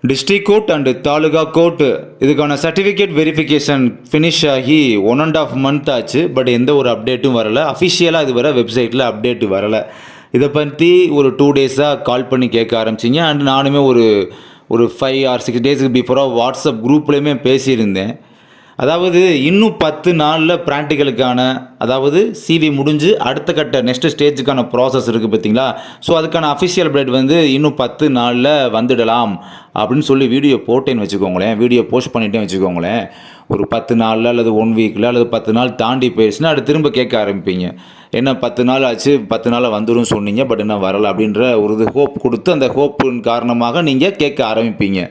District court and taluka court இதுக்கான certificate verification finish ஆகி 1.5 month ஆச்சு. பட் எந்த ஒரு அப்டேட்டும் வரலை. அஃபிஷியலாக இது வர வெப்சைட்டில் அப்டேட் வரலை. இதை பற்றி ஒரு 2 டேஸாக கால் பண்ணி கேட்க ஆரம்பிச்சிங்க. அண்ட் நானுமே ஒரு 5 or 6 டேஸுக்கு பிஃபோராக வாட்ஸ்அப் குரூப்லேயுமே பேசியிருந்தேன். அதாவது இன்னும் 10 நாளில் ப்ராக்டிக்கலுக்கான, அதாவது சிவி முடிஞ்சு அடுத்த கட்ட நெக்ஸ்ட் ஸ்டேஜுக்கான ப்ராசஸ் இருக்குது பார்த்தீங்களா. ஸோ அதுக்கான அஃபிஷியல் அப்டேட் இன்னும் 10 நாளில் வந்துடலாம் அப்படின்னு சொல்லி வீடியோ போட்டேன்னு வச்சுக்கோங்களேன், வீடியோ போஸ்ட் பண்ணிட்டேன்னு வச்சுக்கோங்களேன். ஒரு 10 நாளில் அல்லது 1 வீக்கில் அல்லது 10 நாள் தாண்டி போயிடுச்சுன்னா அது திரும்ப கேட்க ஆரம்பிப்பீங்க. என்ன 10 நாள் ஆச்சு, 10 நாளில் வந்துடும் சொன்னீங்க, பட் என்ன வரலை அப்படின்ற ஒரு ஹோப் கொடுத்து அந்த ஹோப்பின் காரணமாக நீங்கள் கேட்க ஆரம்பிப்பீங்க.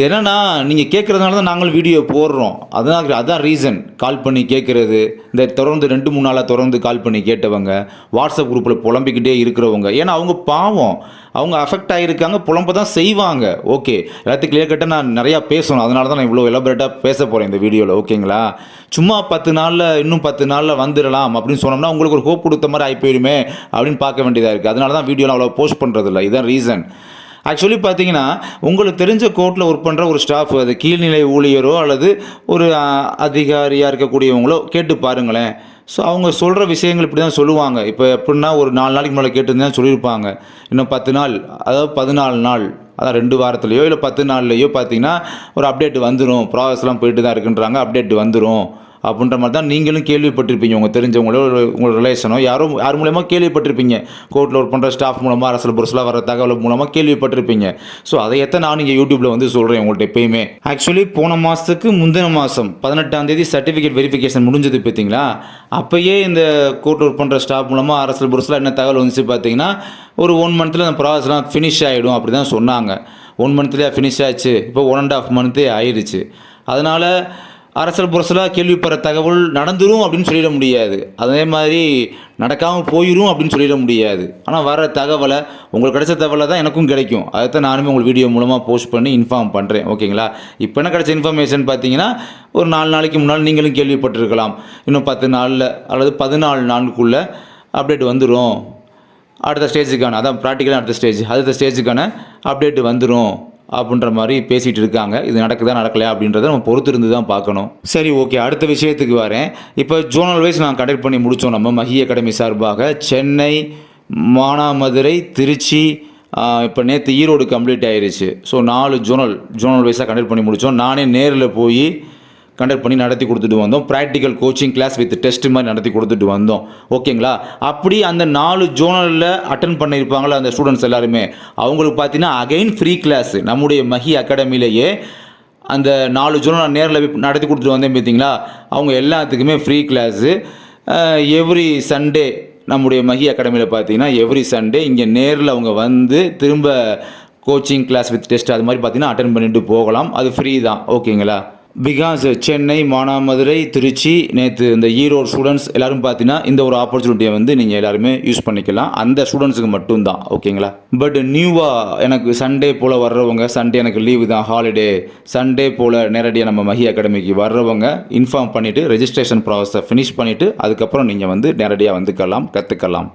என்னென்னா நீங்கள் கேட்குறதுனால தான் நாங்களும் வீடியோ போடுறோம். அதான் ரீசன். கால் பண்ணி கேட்குறது, இந்த தொடர்ந்து 2-3 நாளாக தொடர்ந்து கால் பண்ணி கேட்டவங்க, வாட்ஸ்அப் குரூப்பில் புலம்பிக்கிட்டே இருக்கிறவங்க. ஏன்னா அவங்க பாவம், அவங்க அஃபெக்ட் ஆகியிருக்காங்க, புலம்ப தான் செய்வாங்க. ஓகே, எல்லாத்தையும் கிளியர் கட்டாக நான் நிறையா பேசணும். அதனால தான் நான் இவ்வளோ எலாபரேட்டாக பேச போகிறேன் இந்த வீடியோவில். ஓகேங்களா, சும்மா 10 நாளில் இன்னும் 10 நாளில் வந்துடலாம் அப்படின்னு சொன்னோம்னா உங்களுக்கு ஒரு ஹோப் கொடுத்த மாதிரி ஆகி போயிடுமே அப்படின்னு பார்க்க வேண்டியதாக இருக்குது. அதனால தான் வீடியோவில் அவ்வளோ போஸ்ட் பண்ணுறதில்ல. இதுதான் ரீசன். ஆக்சுவலி பார்த்தீங்கன்னா, உங்களுக்கு தெரிஞ்ச கோர்ட்டில் ஒர்க் பண்ணுற ஒரு ஸ்டாஃப், அது கீழ்நிலை ஊழியரோ அல்லது ஒரு அதிகாரியாக இருக்கக்கூடியவங்களோ கேட்டு பாருங்களேன். ஸோ அவங்க சொல்கிற விஷயங்கள் இப்படி தான் சொல்லுவாங்க. இப்போ எப்படின்னா, ஒரு 4 நாளைக்கு மேலே கேட்டுருந்தா சொல்லியிருப்பாங்க, இன்னும் 10 நாள், அதாவது 14 நாள், அதான் 2 வாரத்துலையோ இல்லை 10 நாள்லையோ பார்த்தீங்கன்னா ஒரு அப்டேட் வந்துடும், ப்ராசஸ்லாம் போயிட்டு தான் இருக்குன்றாங்க, அப்டேட் வந்துடும் அப்படின்ற மாதிரி தான் நீங்களும் கேள்விப்பட்டிருப்பீங்க. உங்கள் தெரிஞ்சவங்களோ உங்கள் ரிலேஷனோ யார் மூலமாக கேள்விப்பட்டிருப்பீங்க. கோர்ட்டில் ஒர்க் பண்ணுற ஸ்டாஃப் மூலமாக, அரசியல் புரசலாக வர தகவல் மூலமாக கேள்விப்பட்டிருப்பீங்க. ஸோ அதையத்தான் நான் இங்கே யூடியூப்பில் சொல்கிறேன் உங்கள்கிட்ட எப்பயுமே. ஆக்சுவலி போன மாதத்துக்கு முந்தின மாதம் 18ஆம் தேதி சர்டிஃபிகேட் வெரிஃபிகேஷன் முடிஞ்சது பார்த்தீங்களா. அப்போயே இந்த கோர்ட் ஒர்க் பண்ணுற ஸ்டாஃப் மூலமாக அரசியல் புரசலாக என்ன தகவல் வந்துச்சு பார்த்தீங்கன்னா, ஒரு 1 மந்த்தில் அந்த ப்ராசஸ்லாம் ஃபினிஷ் ஆகிடும் அப்படி தான் சொன்னாங்க. 1 மந்த்லேயே ஃபினிஷ் ஆச்சு. இப்போ 1.5 மந்த்தே ஆயிடுச்சு. அதனால் அரசியல் புரசலாக கேள்விப்படுற தகவல் நடந்துரும் அப்படின்னு சொல்லிட முடியாது, அதே மாதிரி நடக்காமல் போயிடும் அப்படின்னு சொல்லிட முடியாது. ஆனால் வர தகவலை, உங்களுக்கு கிடைச்ச தகவலை தான் எனக்கும் கிடைக்கும். அதைத்தான் நானுமே உங்களுக்கு வீடியோ மூலமாக போஸ்ட் பண்ணி இன்ஃபார்ம் பண்ணுறேன். ஓகேங்களா, இப்போ என்ன கிடைச்ச இன்ஃபர்மேஷன் பார்த்தீங்கன்னா, ஒரு 4 நாளைக்கு முன்னால் நீங்களும் கேள்விப்பட்டிருக்கலாம், இன்னும் 10 நாளில் அல்லது 14 நாளுக்குள்ளே அப்டேட் வந்துடும், அடுத்த ஸ்டேஜுக்கான, அதான் ப்ராக்டிக்கலாக அடுத்த ஸ்டேஜுக்கான அப்டேட் வந்துடும் அப்படின்ற மாதிரி பேசிகிட்டு இருக்காங்க. இது நடக்குதா நடக்கலையா அப்படின்றத நம்ம பொறுத்து இருந்து தான் பார்க்கணும். சரி, ஓகே, அடுத்த விஷயத்துக்கு வரேன். இப்போ ஜோனல் வைஸ் நான் கண்டக்ட் பண்ணி முடித்தோம். நம்ம மஹி அகாடமி சார்பாக சென்னை, மானாமதுரை, திருச்சி, இப்போ நேற்று ஈரோடு கம்ப்ளீட் ஆயிடுச்சு. ஸோ 4 ஜோனல் வைஸாக கண்டக்ட் பண்ணி முடித்தோம். நானே நேரில் போய் கண்டக்ட் பண்ணி நடத்தி கொடுத்துட்டு வந்தோம். Practical coaching class with test மாதிரி நடத்தி கொடுத்துட்டு வந்தோம். ஓகேங்களா, அப்படி அந்த 4 ஜோனலில் அட்டன் பண்ணியிருப்பாங்களா அந்த ஸ்டூடெண்ட்ஸ் எல்லாருமே, அவங்களுக்கு பார்த்தீங்கன்னா அகைன் ஃப்ரீ கிளாஸ் நம்முடைய மஹி அகாடமிலேயே. அந்த 4 ஜோனல் நேரில் நடத்தி கொடுத்துட்டு வந்தேன் பார்த்தீங்களா, அவங்க எல்லாத்துக்குமே ஃப்ரீ கிளாஸு. எவ்ரி சண்டே நம்முடைய மஹி அகாடமியில் பார்த்தீங்கன்னா எவ்ரி சண்டே இங்கே நேரில் அவங்க வந்து திரும்ப கோச்சிங் கிளாஸ் வித் டெஸ்ட் அது மாதிரி பார்த்தீங்கன்னா அட்டன் பண்ணிட்டு போகலாம். அது ஃப்ரீ தான். ஓகேங்களா, பிகாஸ் சென்னை, மானாமதுரை, திருச்சி, நேற்று இந்த ஈரோடு ஸ்டூடெண்ட்ஸ் எல்லோரும் பார்த்தீங்கன்னா இந்த ஒரு ஆப்பர்ச்சுனிட்டியை நீங்கள் எல்லாருமே யூஸ் பண்ணிக்கலாம். அந்த ஸ்டூடெண்ட்ஸுக்கு மட்டும்தான். ஓகேங்களா, பட் நியூவாக எனக்கு சண்டே போல் வர்றவங்க, சண்டே எனக்கு லீவு தான், ஹாலிடே, சண்டே போல் நேரடியாக நம்ம மஹி அகாடமிக்கு வர்றவங்க இன்ஃபார்ம் பண்ணிவிட்டு ரெஜிஸ்ட்ரேஷன் ப்ராசஸை ஃபினிஷ் பண்ணிவிட்டு அதுக்கப்புறம் நீங்கள் நேரடியாக வந்துக்கலாம், கற்றுக்கலாம்.